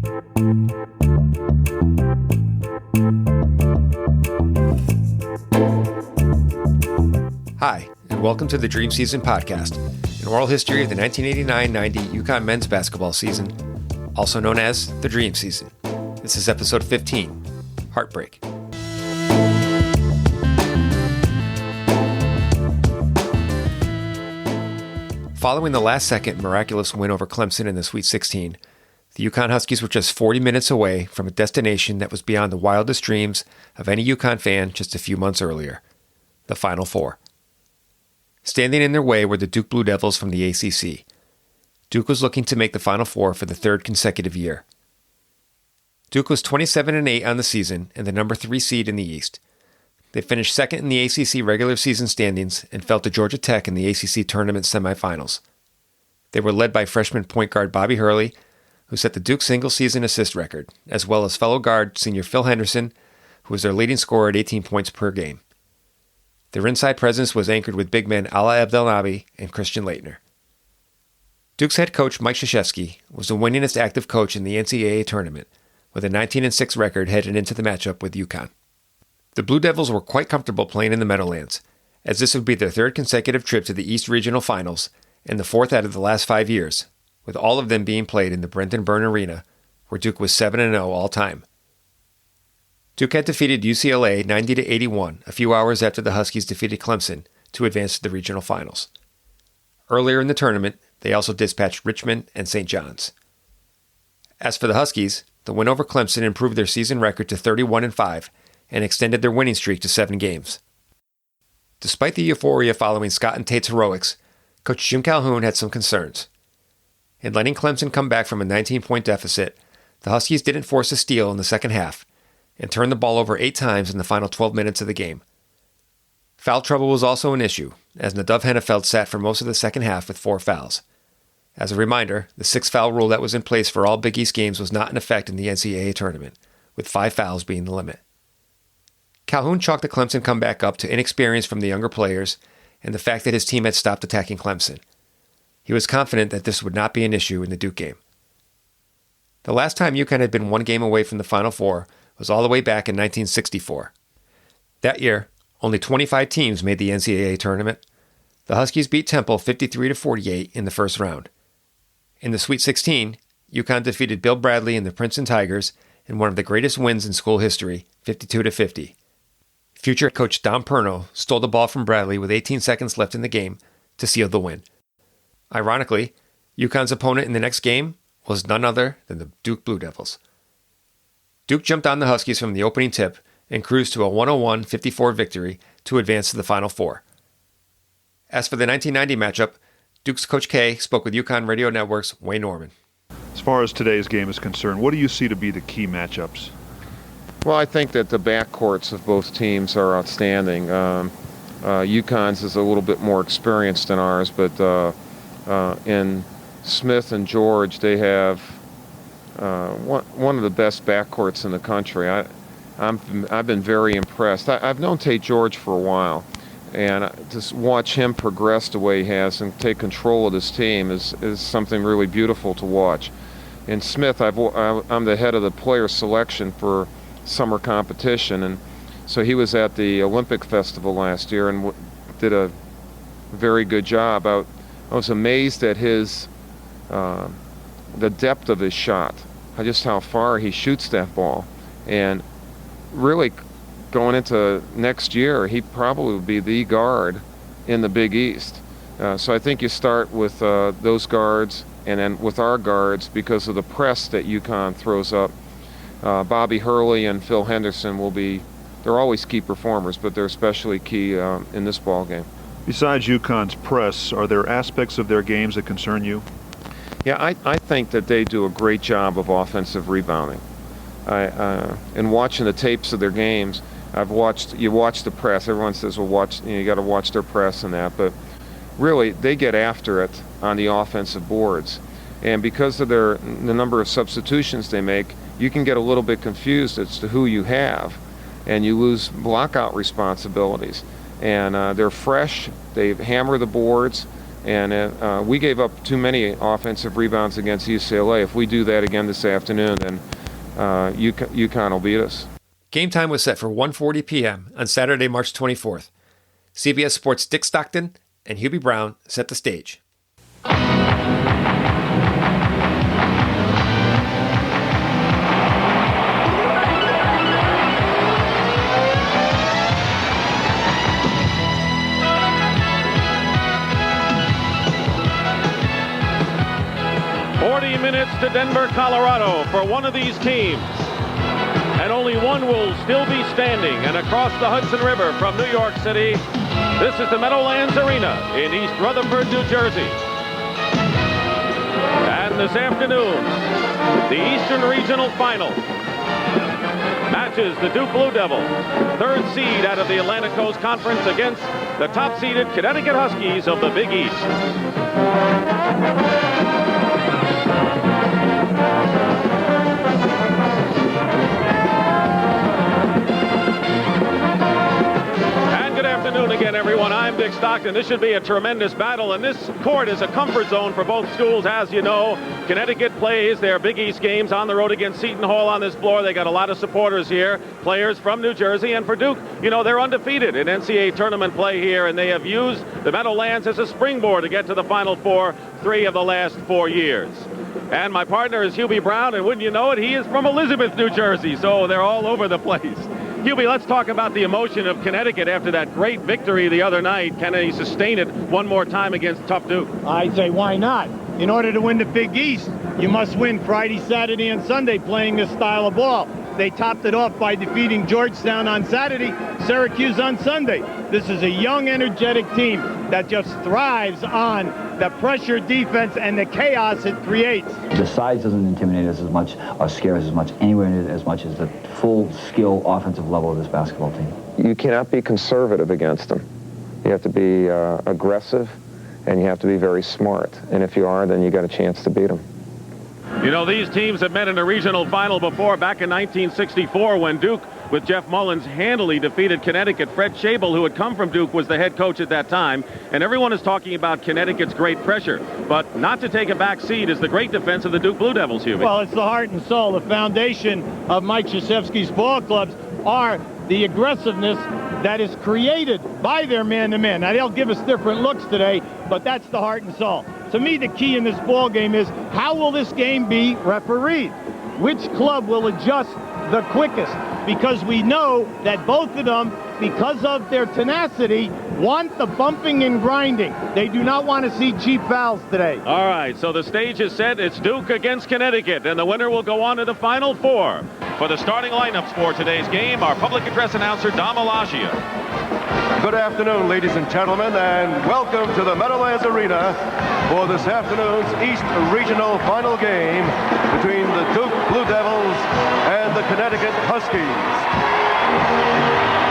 Hi, and welcome to the Dream Season podcast, an oral history of the 1989-90 UConn men's basketball season, also known as the Dream Season. This is episode 15, Heartbreak. Following the last-second miraculous win over Clemson in the Sweet 16, the UConn Huskies were just 40 minutes away from a destination that was beyond the wildest dreams of any UConn fan just a few months earlier, the Final Four. Standing in their way were the Duke Blue Devils from the ACC. Duke was looking to make the Final Four for the third consecutive year. Duke was 27-8 on the season and the number 3 seed in the East. They finished second in the ACC regular season standings and fell to Georgia Tech in the ACC tournament semifinals. They were led by freshman point guard Bobby Hurley, who set the Duke single-season assist record, as well as fellow guard senior Phil Henderson, who was their leading scorer at 18 points per game. Their inside presence was anchored with big men Ala Abdelnaby and Christian Laettner. Duke's head coach Mike Krzyzewski was the winningest active coach in the NCAA tournament, with a 19-6 record headed into the matchup with UConn. The Blue Devils were quite comfortable playing in the Meadowlands, as this would be their third consecutive trip to the East Regional Finals and the fourth out of the last 5 years, with all of them being played in the Brenton Byrne Arena, where Duke was 7-0 all time. Duke had defeated UCLA 90-81 a few hours after the Huskies defeated Clemson to advance to the regional finals. Earlier in the tournament, they also dispatched Richmond and St. John's. As for the Huskies, the win over Clemson improved their season record to 31-5 and extended their winning streak to 7 games. Despite the euphoria following Scott and Tate's heroics, Coach Jim Calhoun had some concerns. In letting Clemson come back from a 19-point deficit, the Huskies didn't force a steal in the second half and turned the ball over 8 times in the final 12 minutes of the game. Foul trouble was also an issue, as Nadav Hennefeld sat for most of the second half with 4 fouls. As a reminder, the 6-foul rule that was in place for all Big East games was not in effect in the NCAA tournament, with 5 fouls being the limit. Calhoun chalked the Clemson comeback up to inexperience from the younger players and the fact that his team had stopped attacking Clemson. He was confident that this would not be an issue in the Duke game. The last time UConn had been 1 game away from the Final Four was all the way back in 1964. That year, only 25 teams made the NCAA tournament. The Huskies beat Temple 53-48 in the first round. In the Sweet 16, UConn defeated Bill Bradley and the Princeton Tigers in one of the greatest wins in school history, 52-50. Future coach Don Perno stole the ball from Bradley with 18 seconds left in the game to seal the win. Ironically, UConn's opponent in the next game was none other than the Duke Blue Devils. Duke jumped on the Huskies from the opening tip and cruised to a 101-54 victory to advance to the Final Four. As for the 1990 matchup, Duke's Coach K spoke with UConn Radio Network's Wayne Norman. As far as today's game is concerned, what do you see to be the key matchups? Well, I think that the backcourts of both teams are outstanding. UConn's is a little bit more experienced than ours, but in Smith and George, they have one of the best backcourts in the country. I've been very impressed. I've known Tate George for a while, and to watch him progress the way he has and take control of this team is something really beautiful to watch. In Smith, I'm the head of the player selection for summer competition, and so he was at the Olympic Festival last year and did a very good job. I was amazed at the depth of his shot, just how far he shoots that ball, and really going into next year, he probably would be the guard in the Big East. So I think you start with those guards and then with our guards because of the press that UConn throws up. Bobby Hurley and Phil Henderson they're always key performers, but they're especially key in this ball game. Besides UConn's press, are there aspects of their games that concern you? Yeah, I think that they do a great job of offensive rebounding. In watching the tapes of their games, you watch the press. Everyone says, well, you got to watch their press and that, but really they get after it on the offensive boards. And because of the number of substitutions they make, you can get a little bit confused as to who you have, and you lose blockout responsibilities. And they're fresh, they hammer the boards, And we gave up too many offensive rebounds against UCLA. If we do that again this afternoon, then UConn will beat us. Game time was set for 1:40 p.m. on Saturday, March 24th. CBS Sports' Dick Stockton and Hubie Brown set the stage. 40 minutes to Denver, Colorado for one of these teams. And only one will still be standing. And across the Hudson River from New York City, this is the Meadowlands Arena in East Rutherford, New Jersey. And this afternoon, the Eastern Regional Final matches the Duke Blue Devils, third seed out of the Atlantic Coast Conference, against the top-seeded Connecticut Huskies of the Big East. Afternoon again, everyone. I'm Dick Stockton. This should be a tremendous battle, and this court is a comfort zone for both schools. As you know, Connecticut plays their Big East games on the road against Seton Hall on this floor. They got a lot of supporters here, players from New Jersey. And for Duke, you know, they're undefeated in NCAA tournament play here, and they have used the Meadowlands as a springboard to get to the Final Four 3 of the last 4 years. And my partner is Hubie Brown, and wouldn't you know it, he is from Elizabeth, New Jersey, so they're all over the place. Hubie, let's talk about the emotion of Connecticut after that great victory the other night. Can they sustain it one more time against tough Duke? I'd say, why not? In order to win the Big East, you must win Friday, Saturday, and Sunday playing this style of ball. They topped it off by defeating Georgetown on Saturday, Syracuse on Sunday. This is a young, energetic team that just thrives on the pressure defense and the chaos it creates. The size doesn't intimidate us as much or scare us as much, anywhere near as much as the full skill offensive level of this basketball team. You cannot be conservative against them. You have to be aggressive, and you have to be very smart. And if you are, then you got a chance to beat them. You know, these teams have met in a regional final before, back in 1964, when Duke, with Jeff Mullins, handily defeated Connecticut. Fred Schabel, who had come from Duke, was the head coach at that time. And everyone is talking about Connecticut's great pressure. But not to take a back seat is the great defense of the Duke Blue Devils, Hubie. Well, it's the heart and soul. The foundation of Mike Krzyzewski's ball clubs are the aggressiveness that is created by their man-to-man. Now, they'll give us different looks today, but that's the heart and soul. To me, the key in this ball game is, how will this game be refereed? Which club will adjust the quickest? Because we know that both of them, because of their tenacity, want the bumping and grinding. They do not want to see cheap fouls today. All right, so the stage is set. It's Duke against Connecticut, and the winner will go on to the Final Four. For the starting lineups for today's game, our public address announcer, Dom Alagia. Good afternoon, ladies and gentlemen, and welcome to the Meadowlands Arena for this afternoon's East Regional Final game between the Duke Blue Devils and the Connecticut Huskies.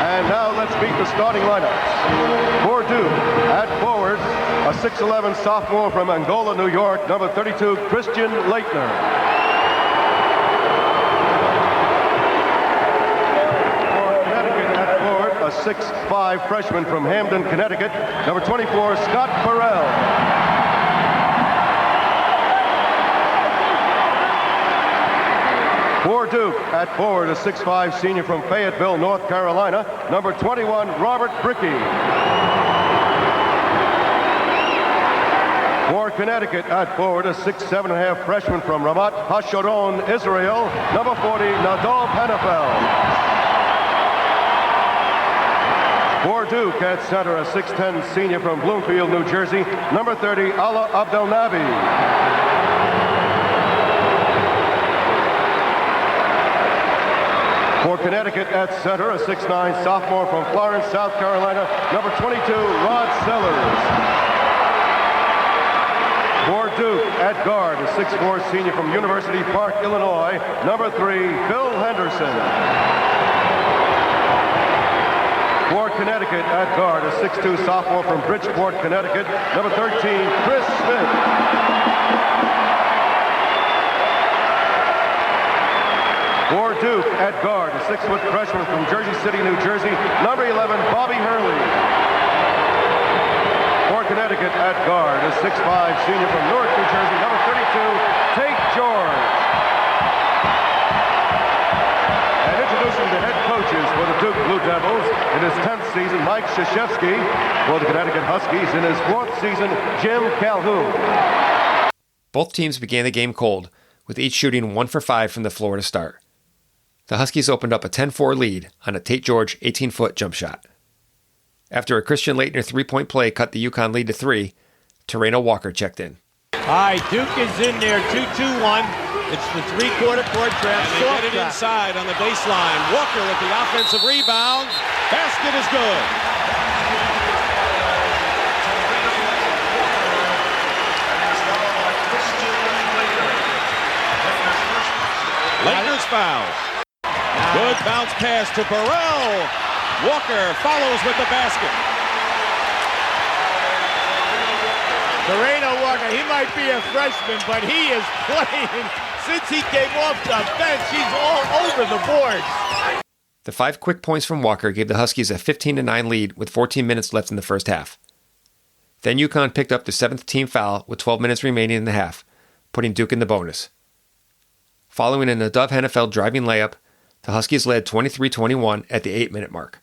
And now let's meet the starting lineups. For Duke, at forward, a 6'11 sophomore from Angola, New York, number 32, Christian Leitner. A 6'5 freshman from Hamden, Connecticut, number 24, Scott Burrell. For Duke, at forward, a 6'5 senior from Fayetteville, North Carolina, number 21, Robert Brickey. For Connecticut, at forward, a 6'7.5 freshman from Ramat HaSharon, Israel, number 40, Nadal Penafel. For Duke, at center, a 6'10 senior from Bloomfield, New Jersey, number 30, Ala Abdelnabi. For Connecticut, at center, a 6'9 sophomore from Florence, South Carolina, number 22, Rod Sellers. For Duke, at guard, a 6'4 senior from University Park, Illinois, number 3, Phil Henderson. For Connecticut, at guard, a 6'2 sophomore from Bridgeport, Connecticut, number 13, Chris Smith. For Duke, at guard, a 6-foot freshman from Jersey City, New Jersey, number 11, Bobby Hurley. For Connecticut at guard, a 6'5" senior from Newark, New Jersey, number 32, Tate George. And introducing the head coaches for the Duke Blue Devils in his 10th season, Mike Krzyzewski. For the Connecticut Huskies in his 4th season, Jim Calhoun. Both teams began the game cold, with each shooting 1 for 5 from the floor to start. The Huskies opened up a 10-4 lead on a Tate George 18-foot jump shot. After a Christian Laettner three-point play cut the UConn lead to 3, Terreno Walker checked in. All right, Duke is in there, 2-2-1. It's the three-quarter court trap. And they get it inside on the baseline. Walker with the offensive rebound. Basket is good. Laettner's foul. Good bounce pass to Burrell. Walker follows with the basket. Terreno Walker, he might be a freshman, but he is playing. Since he came off the bench, he's all over the boards. The 5 quick points from Walker gave the Huskies a 15-9 lead with 14 minutes left in the first half. Then UConn picked up the 7th team foul with 12 minutes remaining in the half, putting Duke in the bonus. Following an Adove Hennefeld driving layup, the Huskies led 23-21 at the 8-minute mark.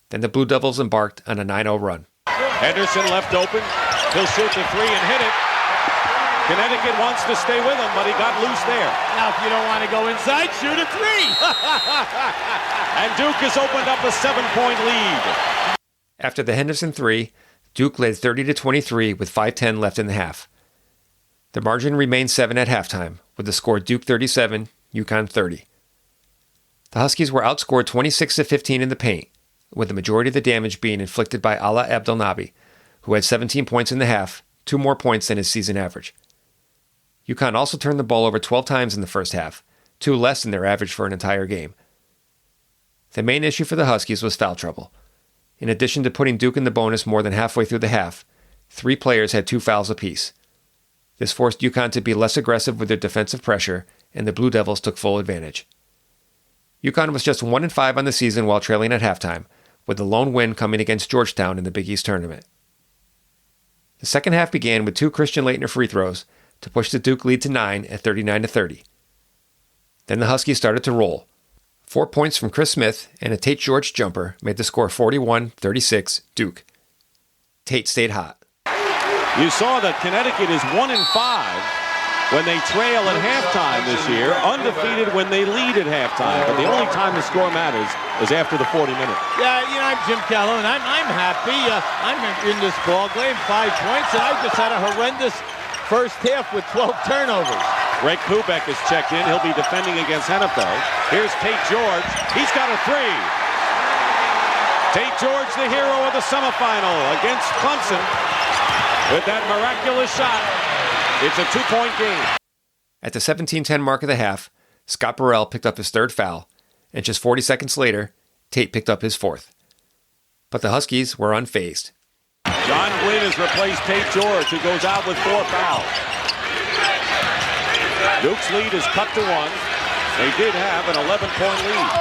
Then the Blue Devils embarked on a 9-0 run. Henderson left open. He'll shoot the three and hit it. Connecticut wants to stay with him, but he got loose there. Now, if you don't want to go inside, shoot a three. And Duke has opened up a 7-point lead. After the Henderson 3, Duke led 30-23 with 5:10 left in the half. The margin remained 7 at halftime, with the score Duke 37, UConn 30. The Huskies were outscored 26-15 in the paint, with the majority of the damage being inflicted by Ala Abdelnaby, who had 17 points in the half, 2 more points than his season average. UConn also turned the ball over 12 times in the first half, 2 less than their average for an entire game. The main issue for the Huskies was foul trouble. In addition to putting Duke in the bonus more than halfway through the half, 3 players had 2 fouls apiece. This forced UConn to be less aggressive with their defensive pressure, and the Blue Devils took full advantage. UConn was just 1-5 on the season while trailing at halftime, with the lone win coming against Georgetown in the Big East tournament. The second half began with 2 Christian Laettner free throws to push the Duke lead to 9 at 39-30. Then the Huskies started to roll. 4 points from Chris Smith and a Tate George jumper made the score 41-36 Duke. Tate stayed hot. You saw that Connecticut is 1-5 when they trail at halftime this year, undefeated when they lead at halftime. But the only time the score matters is after the 40 minutes. Yeah, you know, I'm Jim Calhoun. I'm happy. I'm in this ball game, 5 points, and I just had a horrendous first half with 12 turnovers. Greg Kubek is checked in. He'll be defending against Hennefeld. Here's Tate George. He's got a 3. Tate George, the hero of the semifinal against Clemson. With that miraculous shot, it's a 2-point game. At the 17-10 mark of the half, Scott Burrell picked up his 3rd foul, and just 40 seconds later, Tate picked up his 4th. But the Huskies were unfazed. John Gwynn has replaced Tate George, who goes out with 4 fouls. Duke's lead is cut to 1. They did have an 11-point lead.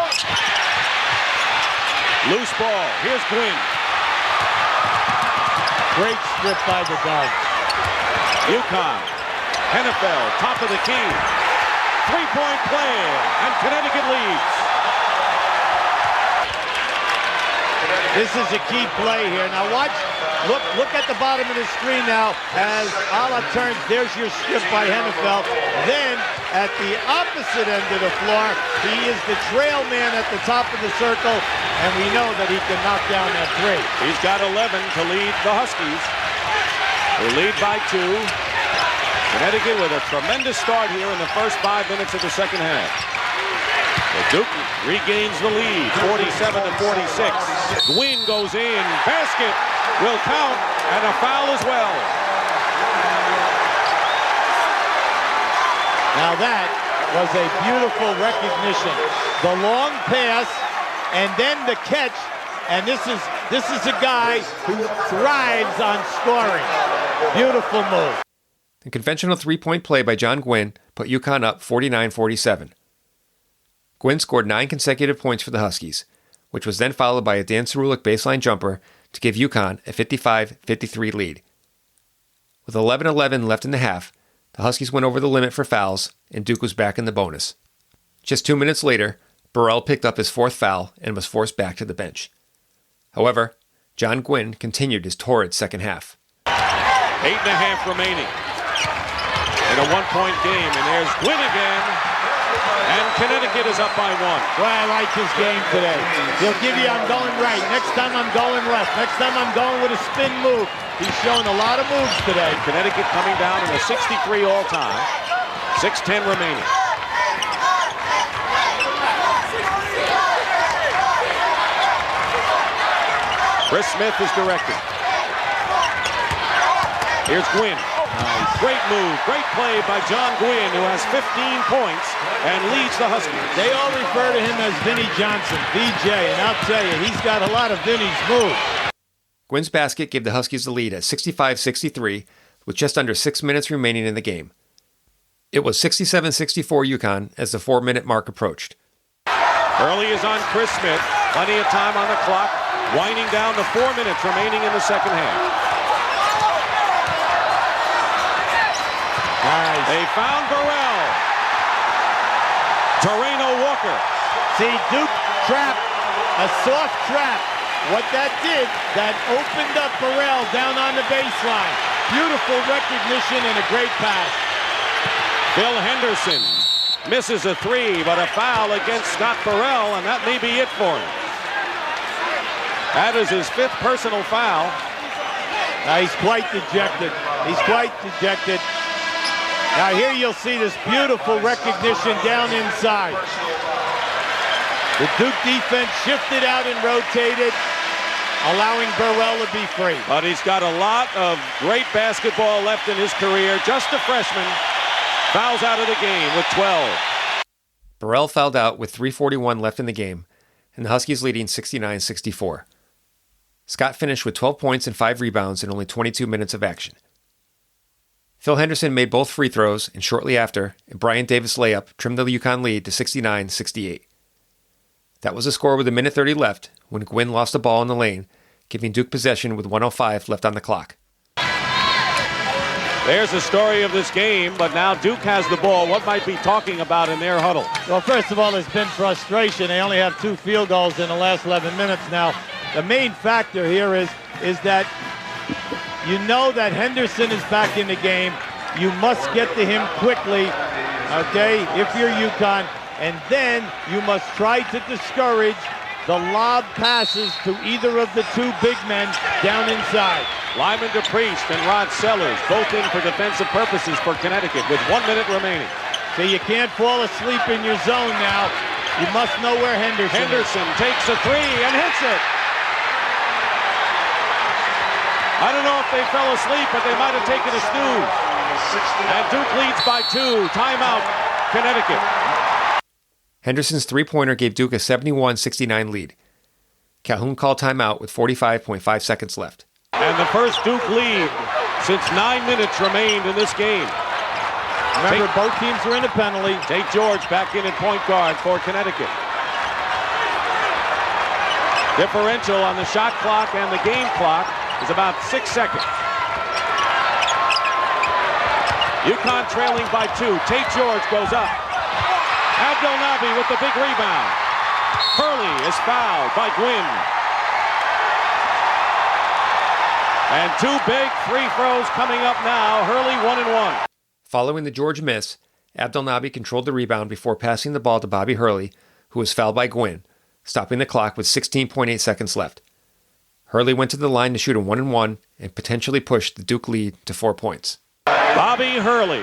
Loose ball. Here's Gwynn. Great strip by the Dogs. UConn. Hennefeld, top of the key. 3-point play, and Connecticut leads. This is a key play here. Now watch, look at the bottom of the screen now as Ala turns. There's your strip by Hennefeld. Then at the opposite end of the floor, he is the trail man at the top of the circle, and we know that he can knock down that 3. He's got 11 to lead the Huskies. They lead by 2. Connecticut with a tremendous start here in the first 5 minutes of the second half. The Duke regains the lead, 47-46. Gwynn goes in, basket will count, and a foul as well. Now that was a beautiful recognition. The long pass, and then the catch, and this is a guy who thrives on scoring. Beautiful move. The conventional 3-point play by John Gwynn put UConn up 49-47. Gwynn scored 9 consecutive points for the Huskies, which was then followed by a Dan Cerulik baseline jumper to give UConn a 55-53 lead. With 11:11 left in the half, the Huskies went over the limit for fouls, and Duke was back in the bonus. Just 2 minutes later, Burrell picked up his fourth foul and was forced back to the bench. However, John Gwynn continued his torrid second half. 8.5 remaining in a one-point game, and there's Gwynn again, and Connecticut is up by 1. Boy, I like his game today. He'll give you, I'm going right. Next time I'm going left. Next time I'm going with a spin move. He's shown a lot of moves today. Connecticut coming down in a 63 all-time. 6:10 remaining. Chris Smith is directing. Here's Gwynn. Nice. Great move, great play by John Gwynn, who has 15 points and leads the Huskies. They all refer to him as Vinnie Johnson, VJ, and I'll tell you, he's got a lot of Vinnie's moves. Gwynn's basket gave the Huskies the lead at 65-63 with just under 6 minutes remaining in the game. It was 67-64 UConn as the 4-minute mark approached. Hurley is on Chris Smith. Plenty of time on the clock. Winding down to 4 minutes remaining in the second half. Nice. They found Burrell. Torreno Walker. See, Duke trap, a soft trap. What that did, that opened up Burrell down on the baseline. Beautiful recognition and a great pass. Bill Henderson misses a 3, but a foul against Scott Burrell, and that may be it for him. That is his 5th personal foul. Now he's quite dejected. He's quite dejected. Now here you'll see this beautiful recognition down inside. The Duke defense shifted out and rotated, allowing Burrell to be free. But he's got a lot of great basketball left in his career. Just a freshman. Fouls out of the game with 12. Burrell fouled out with 3:41 left in the game, and the Huskies leading 69-64. Scott finished with 12 points and 5 rebounds in only 22 minutes of action. Phil Henderson made both free throws, and shortly after, a Brian Davis layup trimmed the UConn lead to 69-68. That was the score with 1:30 left when Gwynn lost the ball in the lane, giving Duke possession with 1:05 left on the clock. There's the story of this game, but now Duke has the ball. What might be talking about in their huddle? Well, first of all, there's been frustration. They only have 2 field goals in the last 11 minutes now. The main factor here is that you know that Henderson is back in the game. You must get to him quickly, okay, if you're UConn. And then you must try to discourage the lob passes to either of the 2 big men down inside. Lyman DePriest and Rod Sellers, both in for defensive purposes for Connecticut with 1 minute remaining. So you can't fall asleep in your zone now. You must know where Henderson is. Takes a 3 and hits it. I don't know if they fell asleep, but they might have taken a snooze. And Duke leads by 2. Timeout, Connecticut. Henderson's three-pointer gave Duke a 71-69 lead. Calhoun called timeout with 45.5 seconds left. And the first Duke lead since 9 minutes remained in this game. Remember, both teams are in a penalty. Tate George back in at point guard for Connecticut. Differential on the shot clock and the game clock is about 6 seconds. UConn trailing by 2. Tate George goes up. Abdelnaby with the big rebound. Hurley is fouled by Gwynn. And 2 big free throws coming up now. Hurley 1 and 1. Following the George miss, Abdelnaby controlled the rebound before passing the ball to Bobby Hurley, who was fouled by Gwynn, stopping the clock with 16.8 seconds left. Hurley went to the line to shoot a 1-and-1 and potentially pushed the Duke lead to 4 points. Bobby Hurley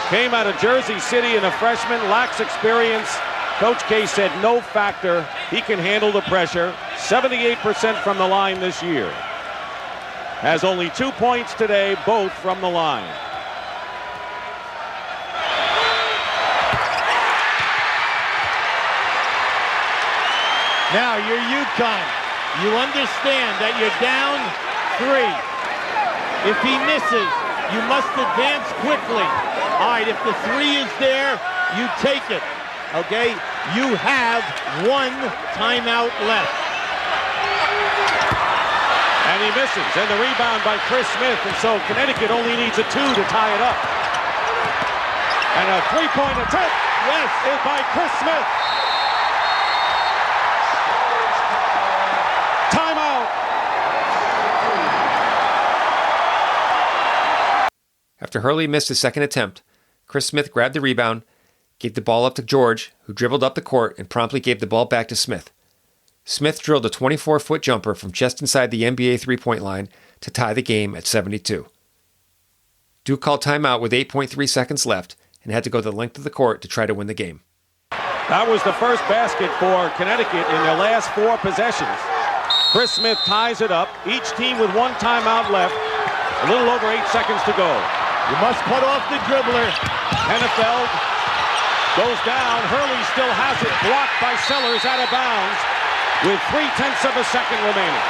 came out of Jersey City and a freshman, lacks experience. Coach K said no factor. He can handle the pressure. 78% from the line this year. Has only 2 points today, both from the line. Now you're UConn. You understand that you're down 3. If he misses, you must advance quickly. All right, if the 3 is there, you take it, okay? You have 1 timeout left. And he misses. And the rebound by Chris Smith. And so Connecticut only needs a 2 to tie it up. And a three-point attempt, yes, is by Chris Smith. Timeout. After Hurley missed his second attempt, Chris Smith grabbed the rebound, gave the ball up to George, who dribbled up the court and promptly gave the ball back to Smith. Smith drilled a 24-foot jumper from just inside the NBA three-point line to tie the game at 72. Duke called timeout with 8.3 seconds left and had to go the length of the court to try to win the game. That was the first basket for Connecticut in their last 4 possessions. Chris Smith ties it up, each team with 1 timeout left, a little over 8 seconds to go. You must cut off the dribbler. Hennefeld goes down. Hurley still has it, blocked by Sellers out of bounds with 0.3 of a second remaining.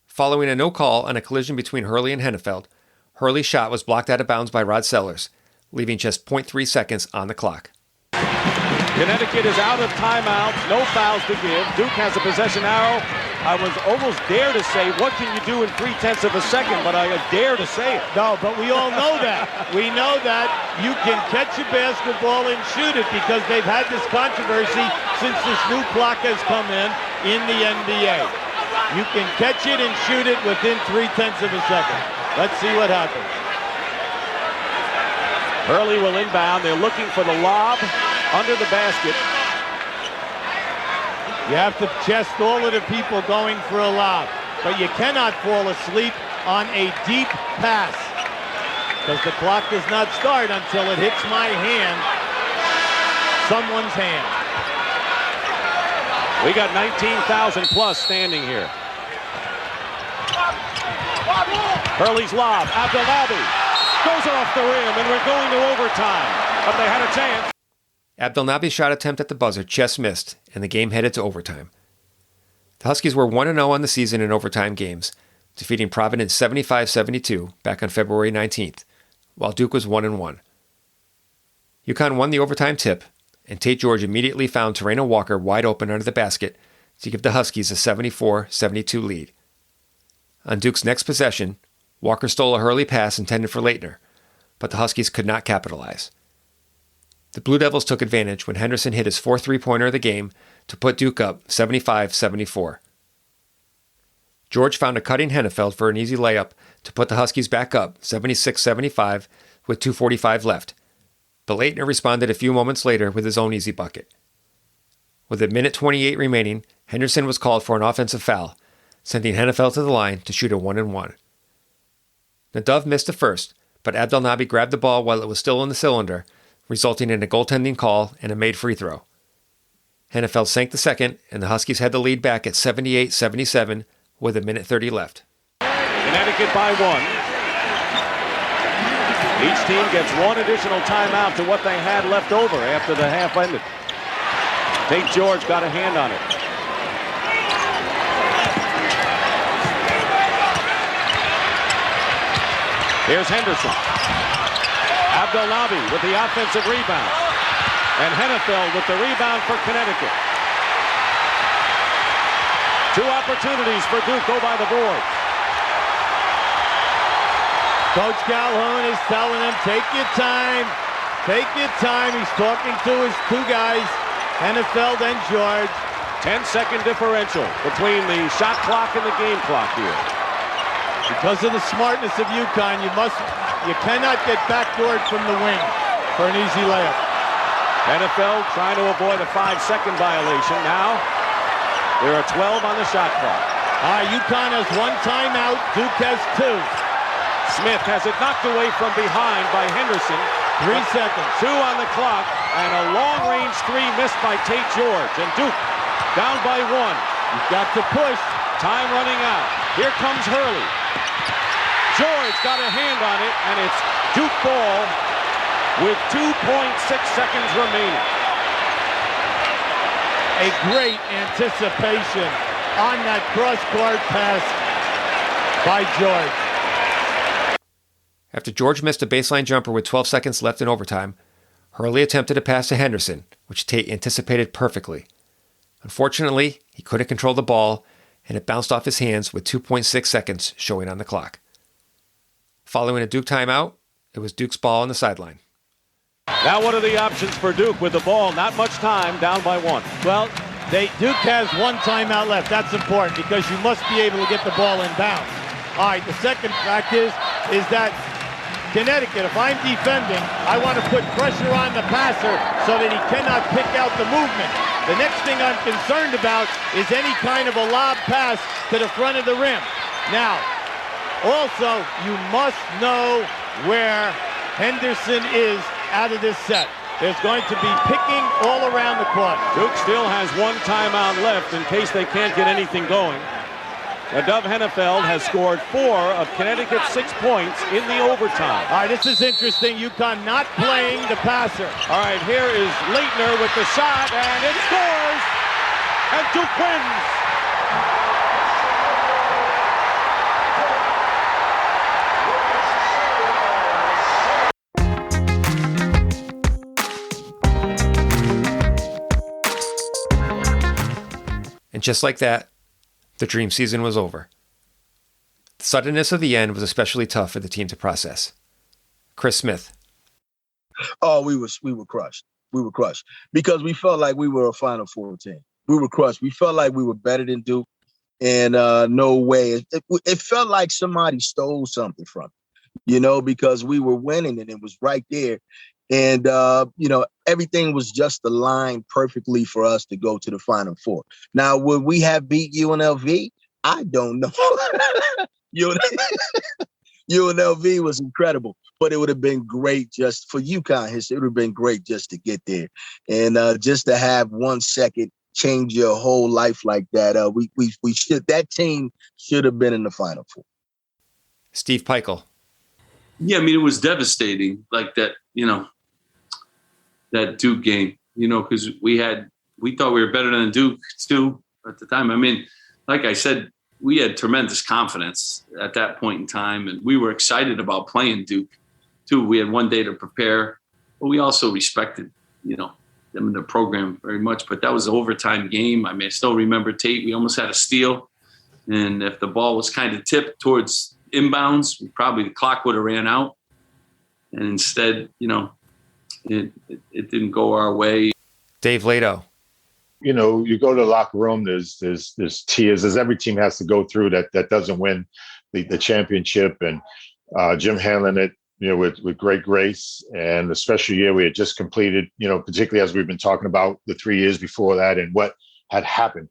Following a no call on a collision between Hurley and Hennefeld, Hurley's shot was blocked out of bounds by Rod Sellers, leaving just 0.3 seconds on the clock. Connecticut is out of timeouts, no fouls to give. Duke has a possession arrow. I was almost dare to say, what can you do in 0.3 of a second, but I dare to say it. No, but we all know that. We know that you can catch a basketball and shoot it because they've had this controversy since this new clock has come in the NBA. You can catch it and shoot it within 0.3 of a second. Let's see what happens. Hurley will inbound. They're looking for the lob under the basket. You have to test all of the people going for a lob, but you cannot fall asleep on a deep pass because the clock does not start until it hits my hand, someone's hand. We got 19,000 plus standing here. Hurley's lob, Abdelnaby goes off the rim, and we're going to overtime. But they had a chance. Abdelnaby's shot attempt at the buzzer just missed, and the game headed to overtime. The Huskies were 1-0 on the season in overtime games, defeating Providence 75-72 back on February 19th, while Duke was 1-1. UConn won the overtime tip, and Tate George immediately found Terreno Walker wide open under the basket to give the Huskies a 74-72 lead. On Duke's next possession, Walker stole a Hurley pass intended for Leitner, but the Huskies could not capitalize. The Blue Devils took advantage when Henderson hit his 4th three-pointer of the game to put Duke up 75-74. George found a cutting Hennefeld for an easy layup to put the Huskies back up 76-75 with 2:45 left, but Leitner responded a few moments later with his own easy bucket. With a minute 28 remaining, Henderson was called for an offensive foul, sending Hennefeld to the line to shoot a 1-1. Nadav missed the first, but Abdelnaby grabbed the ball while it was still in the cylinder, resulting in a goaltending call and a made free throw. Hennefeld sank the second, and the Huskies had the lead back at 78-77 with a minute 30 left. Connecticut by 1. Each team gets 1 additional timeout to what they had left over after the half ended. Tate George got a hand on it. Here's Henderson. Abdelnaby with the offensive rebound. And Hennefeld with the rebound for Connecticut. 2 opportunities for Duke go by the board. Coach Calhoun is telling them, take your time. Take your time. He's talking to his 2 guys, Hennefeld and George. 10-second differential between the shot clock and the game clock here. Because of the smartness of UConn, you cannot get backdoored from the wing for an easy layup. Hennefeld trying to avoid a 5-second violation. Now, there are 12 on the shot clock. UConn has 1 timeout. Duke has 2. Smith has it knocked away from behind by Henderson. 3 seconds. 2 on the clock, and a long-range 3 missed by Tate George. And Duke down by 1. You've got to push. Time running out. Here comes Hurley. George got a hand on it, and it's Duke ball with 2.6 seconds remaining. A great anticipation on that cross-court pass by George. After George missed a baseline jumper with 12 seconds left in overtime, Hurley attempted a pass to Henderson, which Tate anticipated perfectly. Unfortunately, he couldn't control the ball, and it bounced off his hands with 2.6 seconds showing on the clock. Following a Duke timeout, it was Duke's ball on the sideline. Now what are the options for Duke with the ball? Not much time, down by one. Well, Duke has one timeout left. That's important because you must be able to get the ball in bounds. All right, the second fact is that Connecticut, if I'm defending, I want to put pressure on the passer so that he cannot pick out the movement. The next thing I'm concerned about is any kind of a lob pass to the front of the rim. Now, also, you must know where Henderson is out of this set. There's going to be picking all around the court. Duke still has one timeout left in case they can't get anything going. Dov Hennefeld has scored 4 of Connecticut's 6 points in the overtime. All right, this is interesting. UConn not playing the passer. All right, here is Leitner with the shot, and it scores! And Duke wins! And just like that, the dream season was over. The suddenness of the end was especially tough for the team to process. Chris Smith. Oh, we were crushed. We were crushed because we felt like we were a Final Four team. We were crushed. We felt like we were better than Duke, and no way. It felt like somebody stole something from it, because we were winning and it was right there. And, everything was just aligned perfectly for us to go to the Final Four. Now, would we have beat UNLV? I don't know. UNLV was incredible, but it would have been great just for UConn history. It would have been great just to get there. And just to have 1 second change your whole life like that. That team should have been in the Final Four. Steve Peichel. Yeah, it was devastating, like that, that Duke game, because we thought we were better than Duke too at the time. Like I said, we had tremendous confidence at that point in time, and we were excited about playing Duke too. We had one day to prepare, but we also respected, them in the program very much. But that was an overtime game. I still remember Tate. We almost had a steal, and if the ball was kind of tipped towards inbounds, probably the clock would have ran out. And instead, it didn't go our way. Dave Lato. You go to the locker room, there's tears, as every team has to go through that doesn't win the championship. And Jim handling it, with great grace, and the special year we had just completed, particularly as we've been talking about the 3 years before that and what had happened.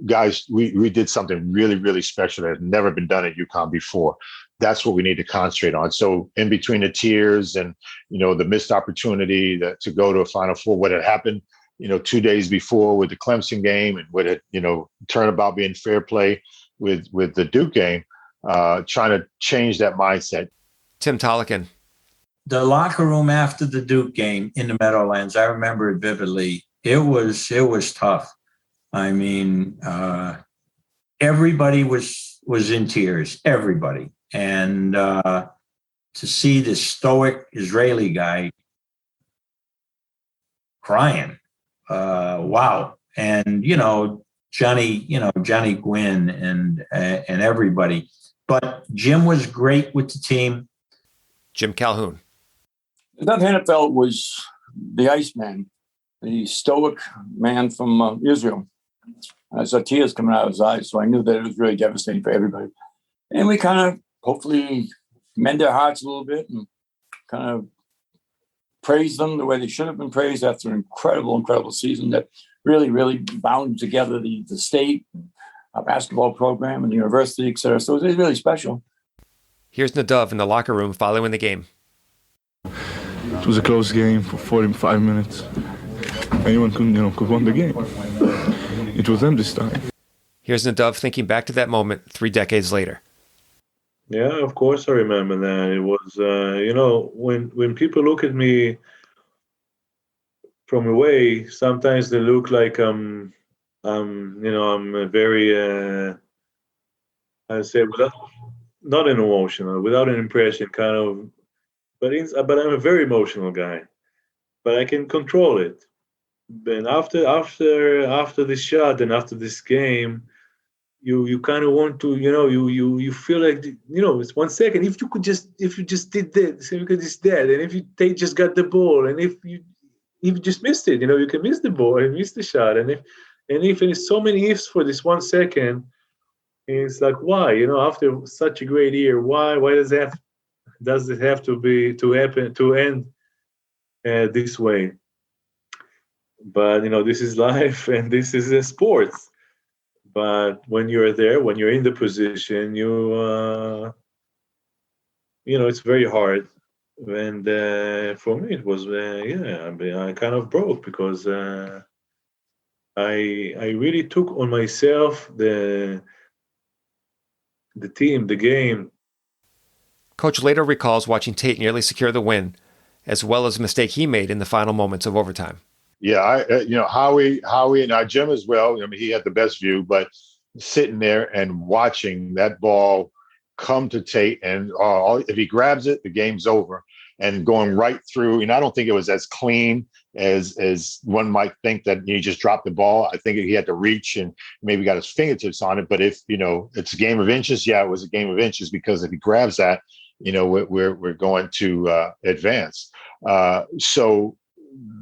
Guys, we did something really, really special that had never been done at UConn before. That's what we need to concentrate on. So in between the tears and, the missed opportunity to go to a Final Four, what had happened, 2 days before with the Clemson game and what had, turned about being fair play with the Duke game, trying to change that mindset. Tim Tolikin. The locker room after the Duke game in the Meadowlands, I remember it vividly. It was tough. Everybody was in tears, everybody. And to see this stoic Israeli guy crying, wow. And, Johnny Gwynn and everybody. But Jim was great with the team. Jim Calhoun. Dov Hennefeld was the Iceman, the stoic man from Israel. I saw tears coming out of his eyes, so I knew that it was really devastating for everybody. And we kind of hopefully mend their hearts a little bit and kind of praise them the way they should have been praised after an incredible season that really, really bound together the state, our basketball program, and the university, et cetera. So it was really special. Here's Nadav in the locker room following the game. It was a close game for 45 minutes. Anyone could win the game. It was them this time. Here's Nadav thinking back to that moment 3 decades later. Yeah, of course I remember that. It was, when people look at me from away, sometimes they look like I'm a very, I say, not an emotional, without an impression, kind of, but I'm a very emotional guy. But I can control it. then after this shot and after this game, you kind of want to, you feel like, it's 1 second. If you just did this, if you could just that, and if they just got the ball, and if you just missed it, you can miss the ball and miss the shot, and if it's so many ifs for this 1 second, it's like, why, after such a great year, why does it have to end this way? But this is life and this is a sport. But when you're there, when you're in the position, it's very hard. And for me, it was I kind of broke because I really took on myself the team, the game. Coach later recalls watching Tate nearly secure the win, as well as a mistake he made in the final moments of overtime. Yeah, Howie and Jim as well. I mean, he had the best view, but sitting there and watching that ball come to Tate, and if he grabs it, the game's over. And going right through, I don't think it was as clean as one might think that he just dropped the ball. I think he had to reach and maybe got his fingertips on it. But if it's a game of inches, yeah, it was a game of inches, because if he grabs that, we're going to advance. So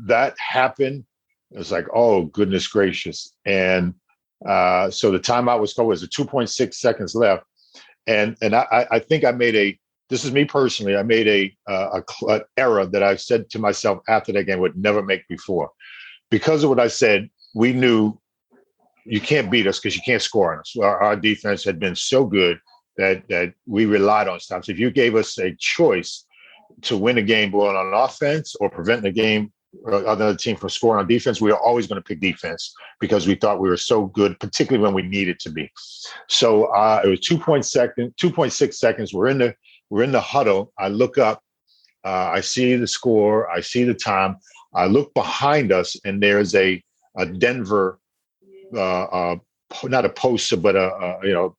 that happened. It was like, oh, goodness gracious. And so the timeout was called. It was 2.6 seconds left. And I think I made this is me personally, I made an error that I said to myself after that game would never make before. Because of what I said, we knew you can't beat us because you can't score on us. Our defense had been so good that we relied on stops. If you gave us a choice to win a game going on offense or prevent the game another team from scoring on defense, we were always going to pick defense because we thought we were so good, particularly when we needed to be. So it was 2.6 seconds. We're in the huddle. I look up, I see the score, I see the time. I look behind us, and there's a Denver, not a poster, but a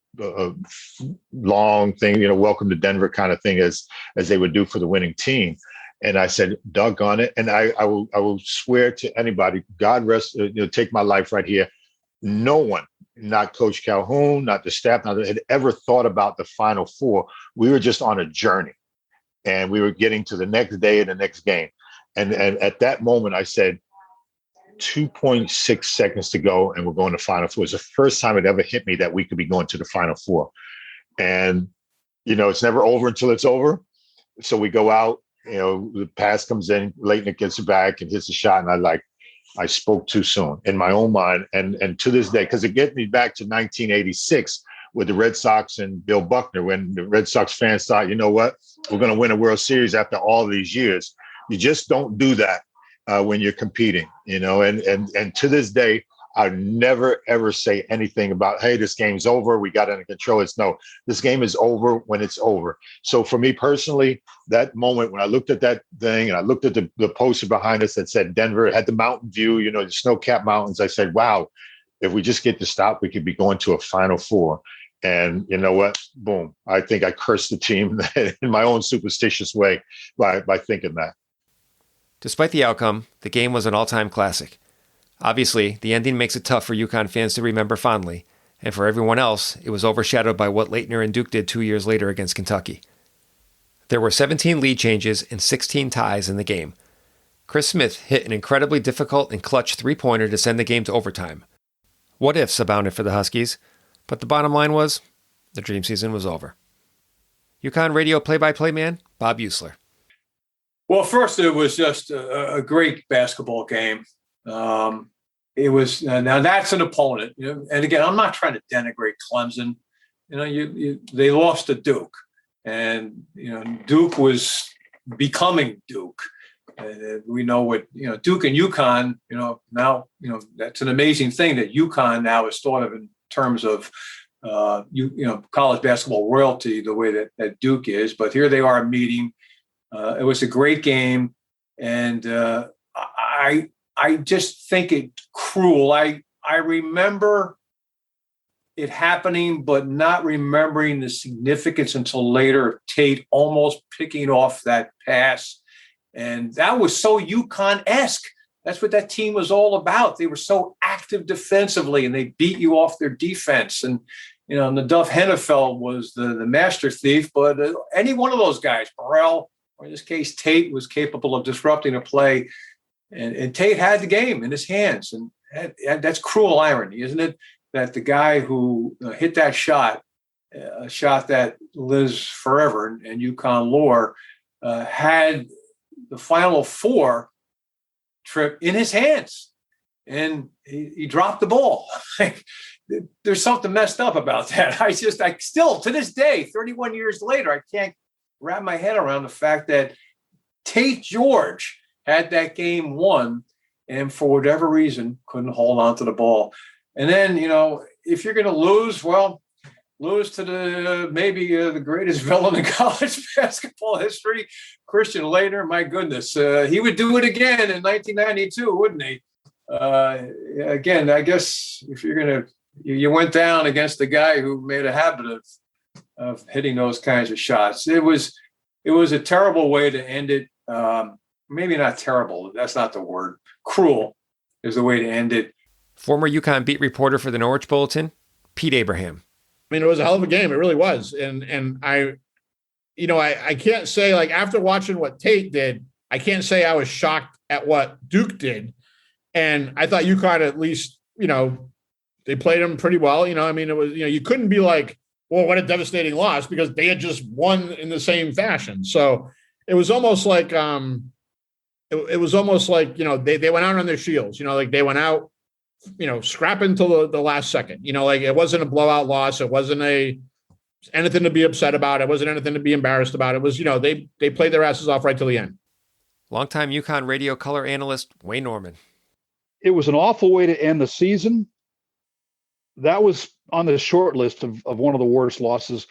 long thing, welcome to Denver kind of thing, as they would do for the winning team. And I said, doggone it. And I will swear to anybody, God rest, take my life right here. No one, not Coach Calhoun, not the staff, had ever thought about the Final Four. We were just on a journey, and we were getting to the next day and the next game. And at that moment, I said, 2.6 seconds to go, and we're going to Final Four. It's the first time it ever hit me that we could be going to the Final Four. And, it's never over until it's over. So we go out, the pass comes in, Leitner gets it back and hits the shot. And I spoke too soon in my own mind. And to this day, because it gets me back to 1986 with the Red Sox and Bill Buckner, when the Red Sox fans thought, you know what, we're going to win a World Series after all these years. You just don't do that when you're competing, and to this day, I never, ever say anything about, hey, this game's over, we got it under control. It's no, this game is over when it's over. So for me personally, that moment when I looked at that thing and I looked at the poster behind us that said Denver, it had the mountain view, the snow-capped mountains, I said, wow, if we just get the stop, we could be going to a Final Four. And you know what? Boom. I think I cursed the team in my own superstitious way by thinking that. Despite the outcome, the game was an all-time classic. Obviously, the ending makes it tough for UConn fans to remember fondly, and for everyone else, it was overshadowed by what Leitner and Duke did 2 years later against Kentucky. There were 17 lead changes and 16 ties in the game. Chris Smith hit an incredibly difficult and clutch three-pointer to send the game to overtime. What ifs abounded for the Huskies, but the bottom line was, the dream season was over. UConn radio play-by-play man, Bob Usler. Well, first, it was just a great basketball game. It was now that's an opponent, and again, I'm not trying to denigrate Clemson. They lost to Duke, and Duke was becoming Duke. And we know what Duke and UConn. Now that's an amazing thing that UConn now is thought of in terms of college basketball royalty, the way that Duke is. But here they are meeting. It was a great game, and I just think it's cruel. I remember it happening, but not remembering the significance until later of Tate almost picking off that pass. And that was so UConn-esque. That's what that team was all about. They were so active defensively, and they beat you off their defense. And, and the Duff Hennefeld was the master thief, but any one of those guys, Burrell, or in this case, Tate, was capable of disrupting a play. And Tate had the game in his hands. And that's cruel irony, isn't it? That the guy who hit that shot, a shot that lives forever, and UConn lore, had the Final Four trip in his hands, and he dropped the ball. There's something messed up about that. I still, to this day, 31 years later, I can't wrap my head around the fact that Tate George had that game won, and for whatever reason couldn't hold on to the ball. And then, if you're going to lose, well, lose to the greatest villain in college basketball history, Christian Laettner. My goodness, he would do it again in 1992, wouldn't he? Again, I guess if you're going to, you went down against the guy who made a habit of hitting those kinds of shots. It was a terrible way to end it. Maybe not terrible. That's not the word. Cruel is the way to end it. Former UConn beat reporter for the Norwich Bulletin, Pete Abraham. I mean, it was a hell of a game. It really was. And I can't say, like, after watching what Tate did, I can't say I was shocked at what Duke did. And I thought UConn, at least, they played them pretty well. It was, you couldn't be like, well, what a devastating loss, because they had just won in the same fashion. So it was almost like, they went out on their shields, like they went out, scrapping till the last second, like it wasn't a blowout loss. It wasn't anything to be upset about. It wasn't anything to be embarrassed about. It was, they played their asses off right till the end. Longtime UConn radio color analyst, Wayne Norman. It was an awful way to end the season. That was on the short list of one of the worst losses.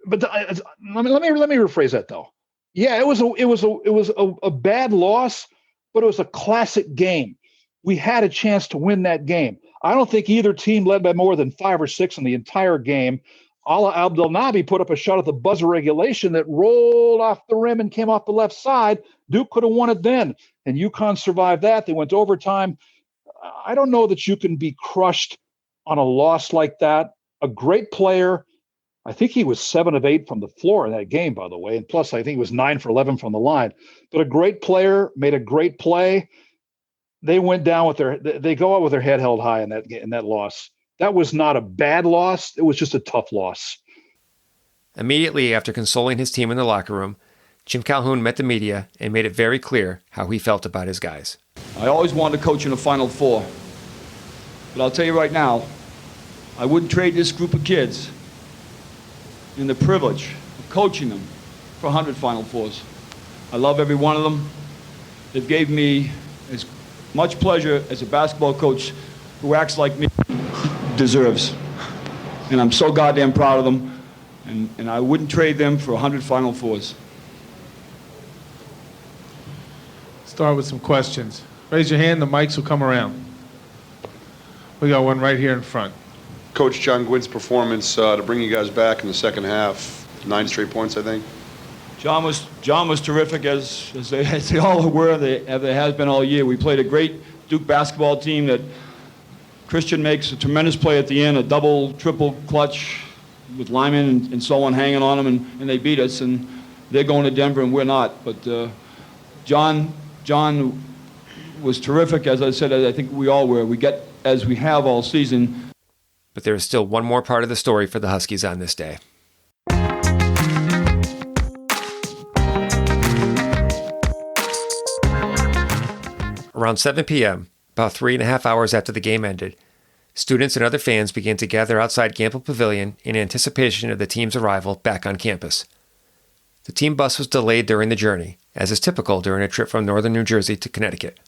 But let me rephrase that though. Yeah, it was a bad loss, but it was a classic game. We had a chance to win that game. I don't think either team led by more than 5 or 6 in the entire game. Ala Abdelnaby put up a shot at the buzzer regulation that rolled off the rim and came off the left side. Duke could have won it then, and UConn survived that. They went to overtime. I don't know that you can be crushed on a loss like that. A great player. I think he was 7 of 8 from the floor in that game, by the way. And plus, I think he was 9 for 11 from the line. But a great player, made a great play. They went down they go out with their head held high in that loss. That was not a bad loss. It was just a tough loss. Immediately after consoling his team in the locker room, Jim Calhoun met the media and made it very clear how he felt about his guys. I always wanted to coach in the Final Four. But I'll tell you right now, I wouldn't trade this group of kids and the privilege of coaching them for 100 Final Fours. I love every one of them. They've gave me as much pleasure as a basketball coach who acts like me deserves. And I'm so goddamn proud of them. And I wouldn't trade them for 100 Final Fours. Start with some questions. Raise your hand, the mics will come around. We got one right here in front. Coach John Gwynn's performance to bring you guys back in the second half, 9 straight points, I think. John was terrific, as they all were. There has been all year. We played a great Duke basketball team that Christian makes a tremendous play at the end, a double, triple clutch with Lyman and so on hanging on them, and they beat us. And they're going to Denver and we're not. But John was terrific, as I said. I think we all were. We get as we have all season. But there is still one more part of the story for the Huskies on this day. Around 7 p.m., about 3.5 hours after the game ended, students and other fans began to gather outside Gamble Pavilion in anticipation of the team's arrival back on campus. The team bus was delayed during the journey, as is typical during a trip from northern New Jersey to Connecticut.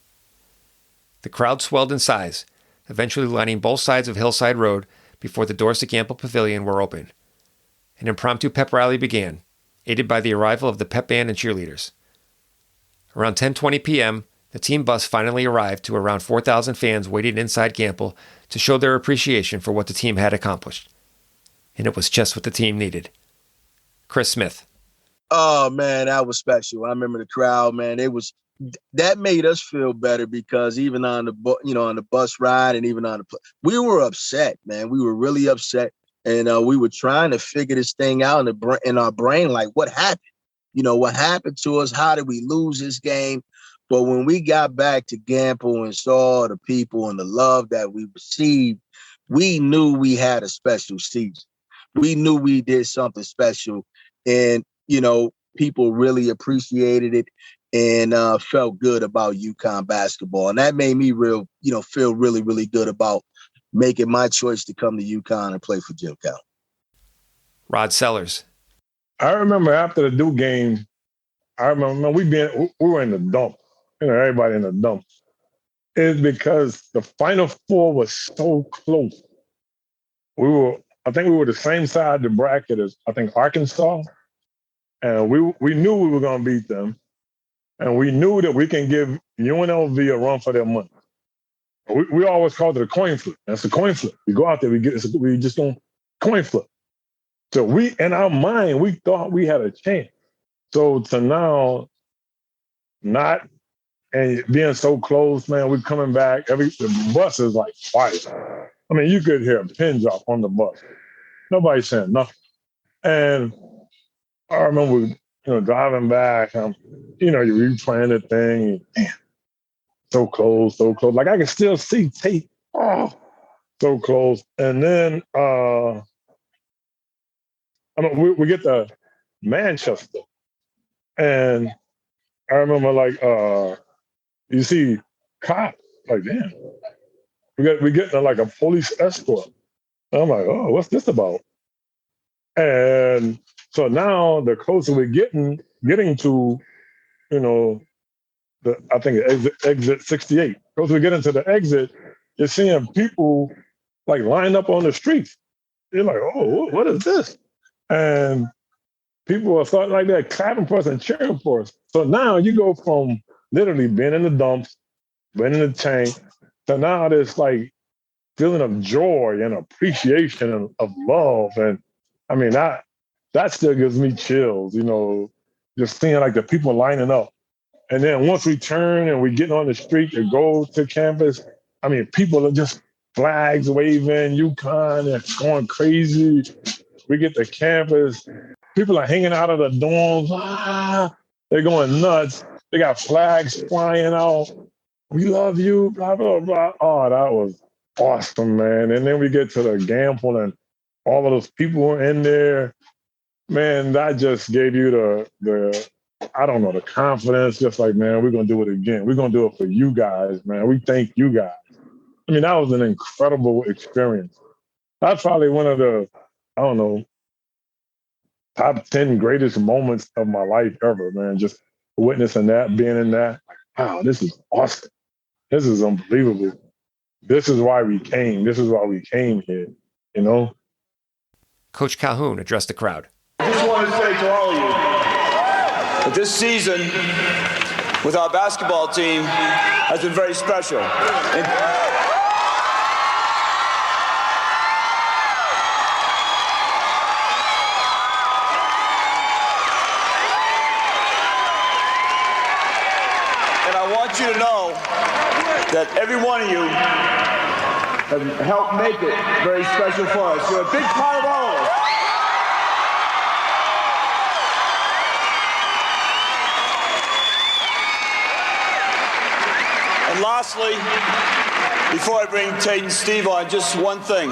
The crowd swelled in size, eventually lining both sides of Hillside Road before the doors to Gamble Pavilion were open. An impromptu pep rally began, aided by the arrival of the pep band and cheerleaders. Around 10:20 p.m., the team bus finally arrived to around 4,000 fans waiting inside Gamble to show their appreciation for what the team had accomplished. And it was just what the team needed. Chris Smith. Oh, man, that was special. I remember the crowd, man. It was that made us feel better because even on the bus ride and even on we were upset, man. We were really upset, and we were trying to figure this thing out in our brain, like what happened? What happened to us? How did we lose this game? But when we got back to Gamble and saw the people and the love that we received, we knew we had a special season. We knew we did something special, and people really appreciated it and felt good about UConn basketball. And that made me feel really, really good about making my choice to come to UConn and play for Jim Cal. Rod Sellers. I remember after the Duke game, we were in the dump. Everybody in the dump. It's because the Final Four was so close. I think we were the same side of the bracket as Arkansas. And we knew we were going to beat them. And we knew that we can give UNLV a run for their money. We always called it a coin flip. That's a coin flip. We go out there, we just going coin flip. So in our mind, we thought we had a chance. So to now, not and being so close, man, we're coming back. The bus is like quiet. I mean, you could hear a pin drop on the bus. Nobody's saying nothing. And I remember, driving back. You're replaying the thing. Man, so close, so close. Like I can still see Tate. Oh, so close. And then we get to Manchester, and I remember you see cops. Like, damn, we get like a police escort. And I'm like, oh, what's this about? And so now the closer we're getting to, I think exit 68. Closer we get into the exit, you're seeing people like lined up on the streets. You're like, oh, what is this? And people are starting like that, clapping for us and cheering for us. So now you go from literally being in the dumps, being in the tank, to now this like feeling of joy and appreciation of love. And I mean, that still gives me chills, just seeing like the people lining up. And then once we turn and we get on the street to go to campus, I mean, people are just flags waving, UConn, and going crazy. We get to campus, people are hanging out of the dorms. They're going nuts. They got flags flying out. We love you, blah, blah, blah. Oh, that was awesome, man. And then we get to the Gamble and all of those people were in there. Man, that just gave you the confidence. Just like, man, we're going to do it again. We're going to do it for you guys, man. We thank you guys. I mean, that was an incredible experience. That's probably one of the, top 10 greatest moments of my life ever, man. Just witnessing that, being in that. Like, wow, this is awesome. This is unbelievable. This is why we came. This is why we came here, Coach Calhoun addressed the crowd. I just want to say to all of you that this season with our basketball team has been very special. And I want you to know that every one of you have helped make it very special for us. You're a big part of all of us. And lastly, before I bring Tate and Steve on, just one thing.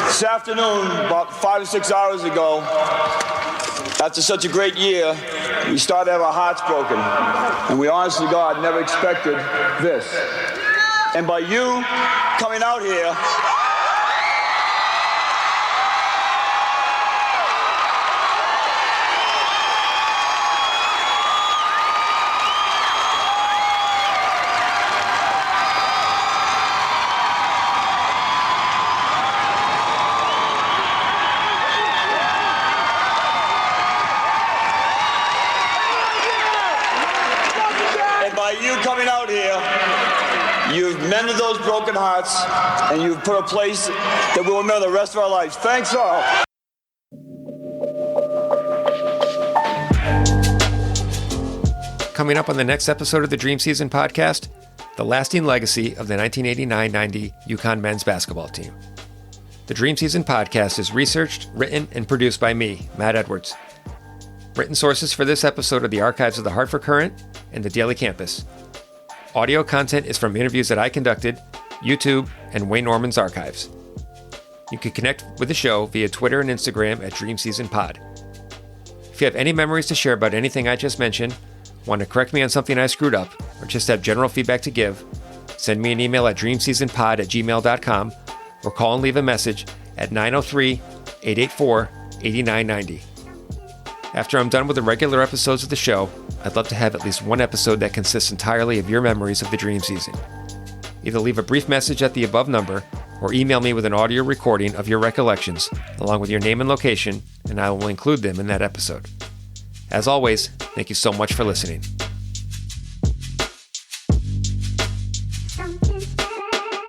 This afternoon, about 5 or 6 hours ago, after such a great year, we started to have our hearts broken. And we honestly, God, never expected this. And by you coming out here, you've mended those broken hearts, and you've put a place that we'll remember the rest of our lives. Thanks all. coming up on the next episode of the Dream Season podcast, the lasting legacy of the 1989-90 UConn men's basketball team. The Dream Season podcast is researched, written, and produced by me, Matt Edwards. Written sources for this episode are the archives of the Hartford Courant and the Daily Campus. Audio content is from interviews that I conducted, YouTube, and Wayne Norman's archives. You can connect with the show via Twitter and Instagram at Dream Season Pod. If you have any memories to share about anything I just mentioned, want to correct me on something I screwed up, or just have general feedback to give, send me an email at dreamseasonpod@gmail.com or call and leave a message at 903-884-8990. After I'm done with the regular episodes of the show, I'd love to have at least one episode that consists entirely of your memories of the Dream Season. Either leave a brief message at the above number or email me with an audio recording of your recollections, along with your name and location, and I will include them in that episode. As always, thank you so much for listening.